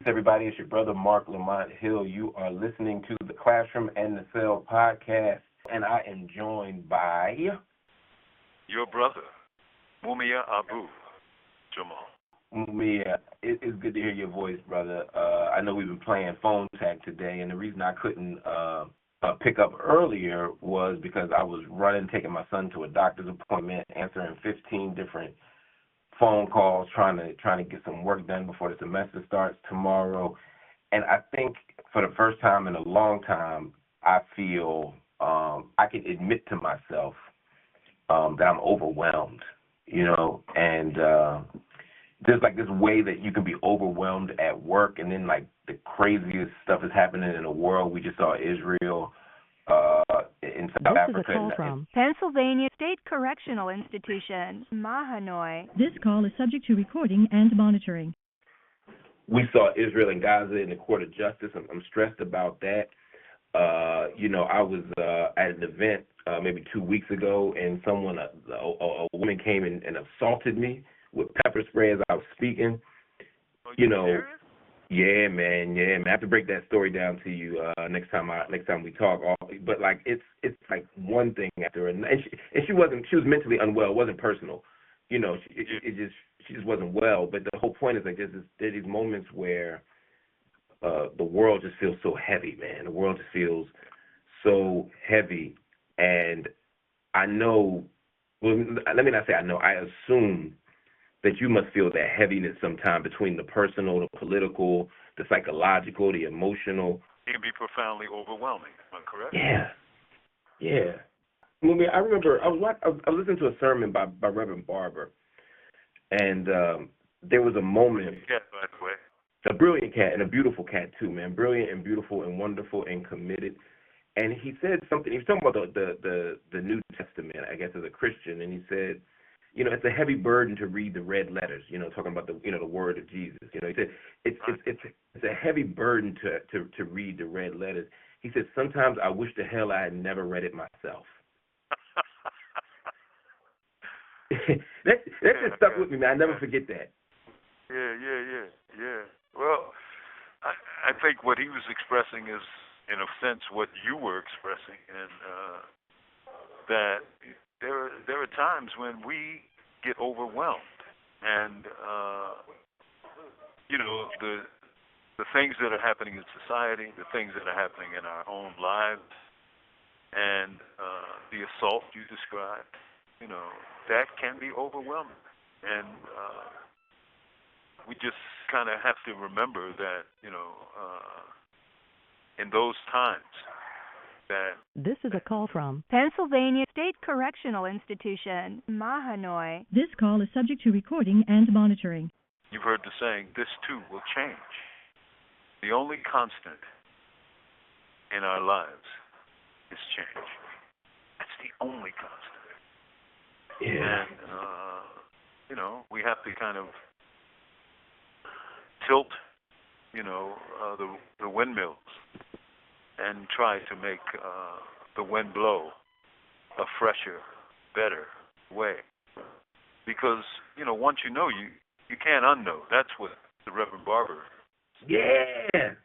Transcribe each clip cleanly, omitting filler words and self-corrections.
Everybody, it's your brother Marc Lamont Hill. You are listening to the Classroom and the Cell podcast, and I am joined by your brother, Mumia Abu Jamal. Mumia. It's good to hear your voice, brother. I know we've been playing phone tag today, and the reason I couldn't pick up earlier was because I was running, taking my son to a doctor's appointment, answering 15 different phone calls, trying to get some work done before the semester starts tomorrow. And I think for the first time in a long time, I feel I can admit to myself that I'm overwhelmed, and there's like this way that you can be overwhelmed at work, and then like the craziest stuff is happening in the world. We just saw Israel in South Africa. This is a call from Pennsylvania State Correctional Institution, Mahanoy. This call is subject to recording and monitoring. We saw Israel and Gaza in the court of justice. I'm stressed about that. I was at an event maybe 2 weeks ago, and a woman came and assaulted me with pepper spray as I was speaking. Serious? Yeah, man. I have to break that story down to you next time we talk. But like it's like one thing after another. And she was mentally unwell. It wasn't personal. She just wasn't well. But the whole point is like there's these moments where the world just feels so heavy, man. The world just feels so heavy, and I know. Well, let me not say I know. I assume that you must feel that heaviness sometime between the personal, the political, the psychological, the emotional. It can be profoundly overwhelming. Am I correct? Yeah. I remember I was listening to a sermon by Reverend Barber, and there was a moment. Yeah, by the way. A brilliant cat, and a beautiful cat too, man. Brilliant and beautiful and wonderful and committed. And he said something. He was talking about the New Testament, I guess, as a Christian, and he said, it's a heavy burden to read the red letters. Talking about the word of Jesus. He said it's a heavy burden to read the red letters. He said sometimes I wish to hell I had never read it myself. that just stuck with me, man. I never forget that. Yeah. Well, I think what he was expressing is, in a sense, what you were expressing, and that there are times when we get overwhelmed, and the things that are happening in society, the things that are happening in our own lives, and the assault you described, that can be overwhelming, and we just kind of have to remember that, in those times, that... This is a call from Pennsylvania State Correctional Institution, Mahanoy. This call is subject to recording and monitoring. You've heard the saying, this too will change. The only constant in our lives is change. That's the only constant. Yeah. And, we have to kind of tilt, the windmills and try to make the wind blow a fresher, better way. Because, once you know, you can't unknow. That's what the Reverend Barber... Yeah!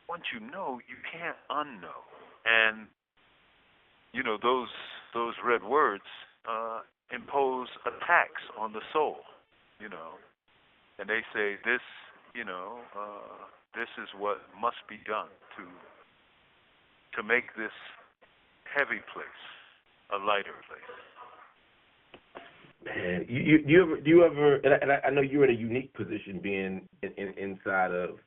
Once you know, you can't unknow. And, those red words impose a tax on the soul, And they say this, this is what must be done to make this heavy place a lighter place. Man, do you ever? And I know you're in a unique position, being inside of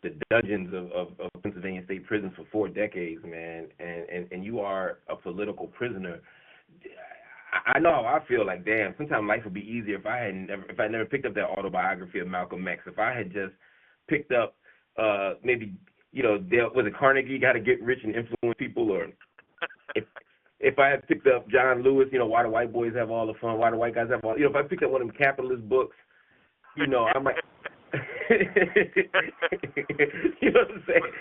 the dungeons of Pennsylvania State Prison for 4 decades, man, and you are a political prisoner. I know how I feel. Like, damn, sometimes life would be easier if I never picked up that autobiography of Malcolm X. If I had just picked up maybe was it Carnegie, Got to Get Rich and Influence People, or if I had picked up John Lewis, Why the White Boys Have All the Fun, Why the White Guys Have All. If I picked up one of them capitalist books, I might. You know what I'm saying?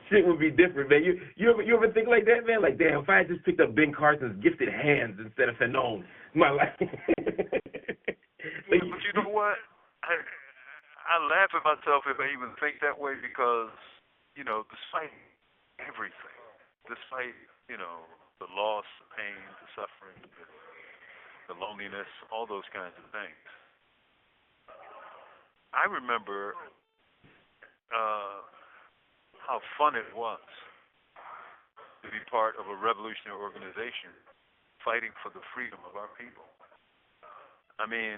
Shit would be different, man. You ever think like that, man? Like, damn, if I had just picked up Ben Carson's Gifted Hands instead of Fanon, my life. But you know what? I laugh at myself if I even think that way because, despite everything, despite, the loss, the pain, the suffering, the loneliness, all those kinds of things, I remember how fun it was to be part of a revolutionary organization fighting for the freedom of our people. I mean,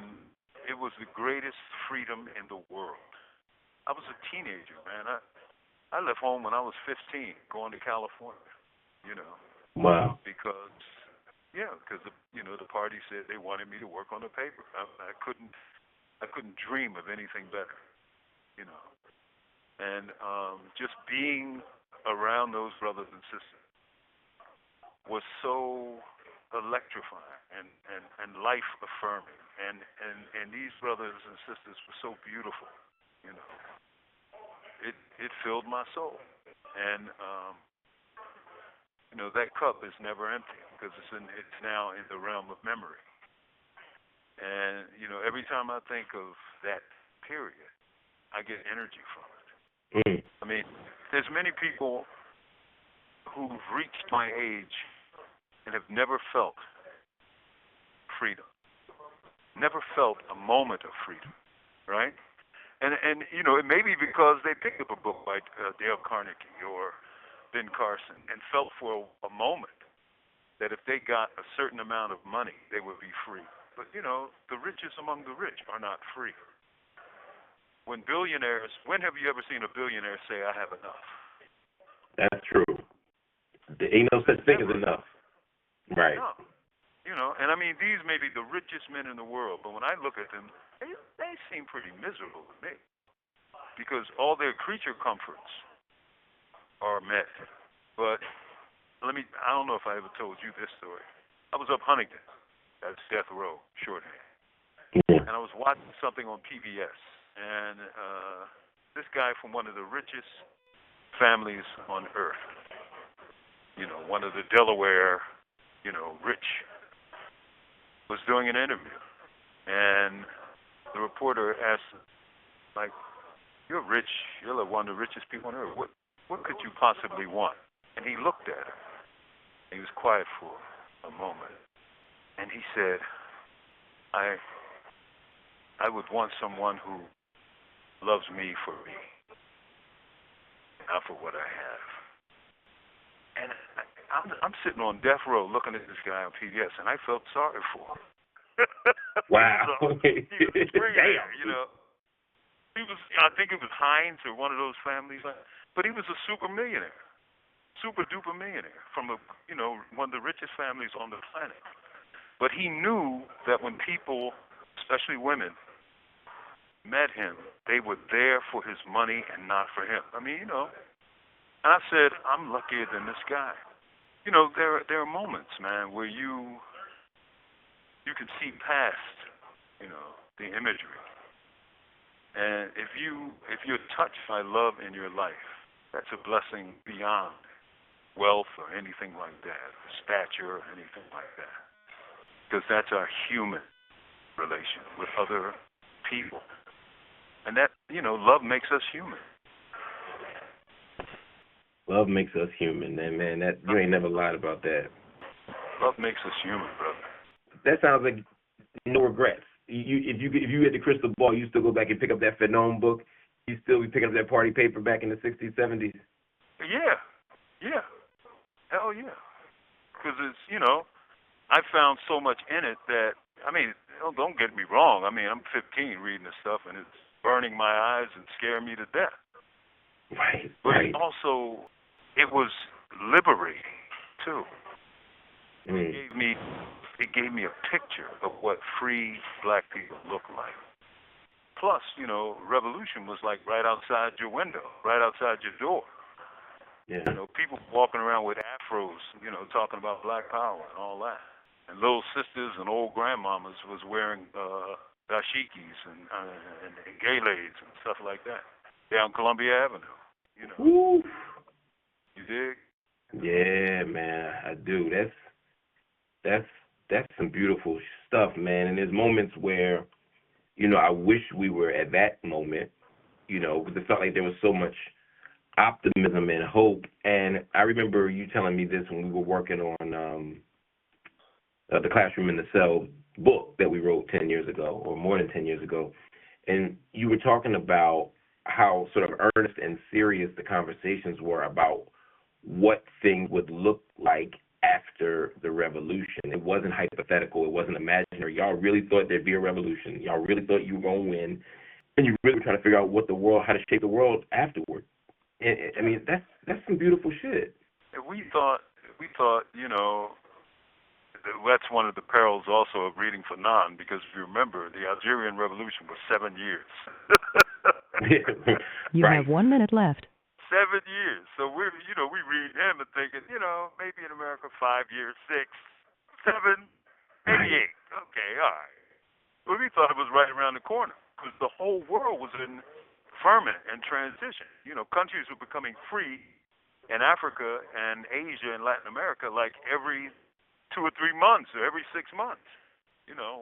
it was the greatest freedom in the world. I was a teenager, man. I left home when I was 15, going to California, Wow. because the party said they wanted me to work on the paper. I couldn't dream of anything better, And just being around those brothers and sisters was so electrifying and life affirming, and these brothers and sisters were so beautiful, It filled my soul, and that cup is never empty because it's now in the realm of memory. And every time I think of that period, I get energy from it. I mean, there's many people who've reached my age and have never felt freedom, never felt a moment of freedom, right? And it may be because they picked up a book by Dale Carnegie or Ben Carson and felt for a moment that if they got a certain amount of money, they would be free. But, the richest among the rich are not free. When have you ever seen a billionaire say, I have enough? That's true. There ain't no such thing as enough. Right. No. And I mean, these may be the richest men in the world, but when I look at them, they seem pretty miserable to me because all their creature comforts are met. But I don't know if I ever told you this story. I was up Huntington. That's death row, shorthand. And I was watching something on PBS, and this guy from one of the richest families on earth, one of the Delaware, rich, was doing an interview. And the reporter asked him, like, you're rich, you're one of the richest people on earth. What could you possibly want? And he looked at her. He was quiet for a moment. And he said, I would want someone who loves me for me, not for what I have. And I'm sitting on death row looking at this guy on PBS, and I felt sorry for him. Wow. He was free, Damn. He was, I think it was Heinz or one of those families, but he was a super millionaire, super duper millionaire from one of the richest families on the planet. But he knew that when people, especially women, met him, they were there for his money and not for him. I mean, And I said, I'm luckier than this guy. There are moments, man, where you can see past, the imagery. And if you're touched by love in your life, that's a blessing beyond wealth or anything like that, stature or anything like that. Because that's our human relation with other people. And that, love makes us human. Love makes us human, and man, that you ain't never lied about that. Love makes us human, brother. That sounds like no regrets. If you had the crystal ball, you still go back and pick up that Phenome book. You still be picking up that party paper back in the 60s, 70s. Yeah, hell yeah. Because it's I found so much in it that don't get me wrong. I'm 15 reading this stuff, and it's burning my eyes and scaring me to death. Right. But it was liberating too. It gave me a picture of what free black people look like. Plus, revolution was like right outside your window, right outside your door. Yeah. People walking around with afros, talking about black power and all that. And little sisters and old grandmamas was wearing dashikis and gaylades and stuff like that down Columbia Avenue. Woo. You dig? Yeah, man, I do. That's some beautiful stuff, man. And there's moments where, I wish we were at that moment because it felt like there was so much optimism and hope. And I remember you telling me this when we were working on the Classroom in the Cell book that we wrote 10 years ago, or more than 10 years ago. And you were talking about how sort of earnest and serious the conversations were about what things would look like after the revolution. It wasn't hypothetical. It wasn't imaginary. Y'all really thought there'd be a revolution. Y'all really thought you were going to win. And you really were trying to figure out how to shape the world afterward. And, I mean, that's some beautiful shit. We thought, that's one of the perils also of reading for non, because if you remember, the Algerian Revolution was 7 years. You have 1 minute left. 7 years. So we read him and thinking, maybe in America 5 years, 6, 7, maybe 8. Okay, all right. But we thought it was right around the corner because the whole world was in ferment and transition. Countries were becoming free in Africa and Asia and Latin America like every 2 or 3 months or every 6 months.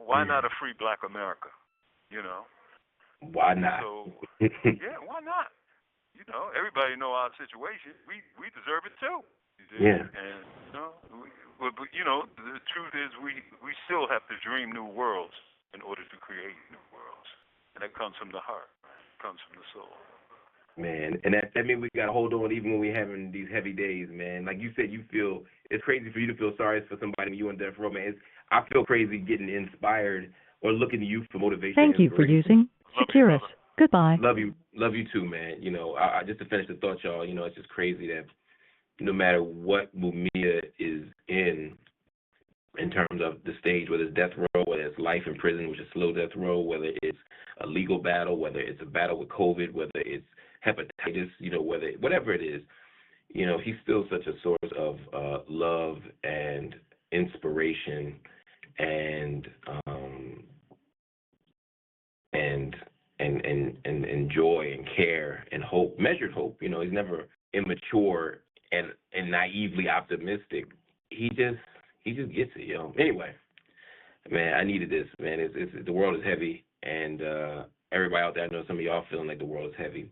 Why not a free Black America? Why not? So, yeah, why not? Everybody know our situation. We deserve it too. Yeah. And but the truth is we still have to dream new worlds in order to create new worlds, and that comes from the heart, comes from the soul. Man, and that means we got to hold on even when we're having these heavy days, man. Like you said, it's crazy for you to feel sorry for somebody you on death row, man. I feel crazy getting inspired or looking to you for motivation. Thank you for using Securus. Goodbye. Love you too, man. I just to finish the thought, y'all. It's just crazy that no matter what Mumia is in terms of the stage, whether it's death row, whether it's life in prison, which is slow death row, whether it's a legal battle, whether it's a battle with COVID, whether it's hepatitis, whatever it is, he's still such a source of love and inspiration and joy and care and hope, measured hope. He's never immature and naively optimistic. He just gets it, Anyway, man, I needed this, man. The world is heavy, and everybody out there, I know some of y'all feeling like the world is heavy.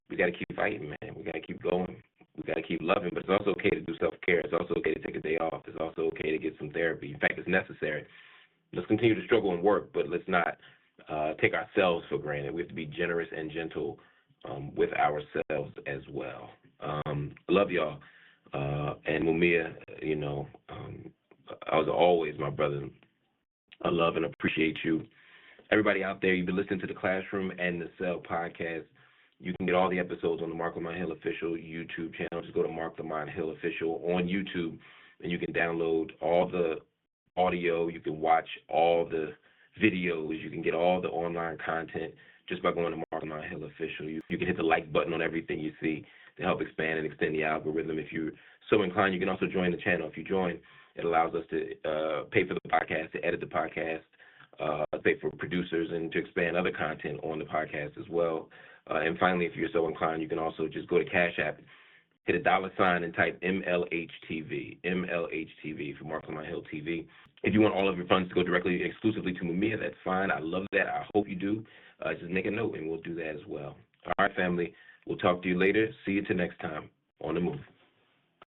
We got to keep fighting, man. We got to keep going. We got to keep loving, but it's also okay to do self-care. It's also okay to take a day off. It's also okay to get some therapy. In fact, it's necessary. Let's continue to struggle and work, but let's not take ourselves for granted. We have to be generous and gentle with ourselves as well. I love y'all. And Mumia, I was always my brother. I love and appreciate you. Everybody out there, you've been listening to the Classroom and the Cell podcast. You can get all the episodes on the Marc Lamont Hill official YouTube channel. Just go to Marc Lamont Hill official on YouTube, and you can download all the audio. You can watch all the videos. You can get all the online content just by going to Marc Lamont Hill official. You can hit the like button on everything you see to help expand and extend the algorithm. If you're so inclined, you can also join the channel. If you join, it allows us to pay for the podcast, to edit the podcast, pay for producers, and to expand other content on the podcast as well. And finally, if you're so inclined, you can also just go to Cash App, hit $, and type MLHTV for Marc Lamont Hill TV. If you want all of your funds to go directly, exclusively to Mumia, that's fine. I love that. I hope you do. Just make a note, and we'll do that as well. All right, family. We'll talk to you later. See you till next time on The Move.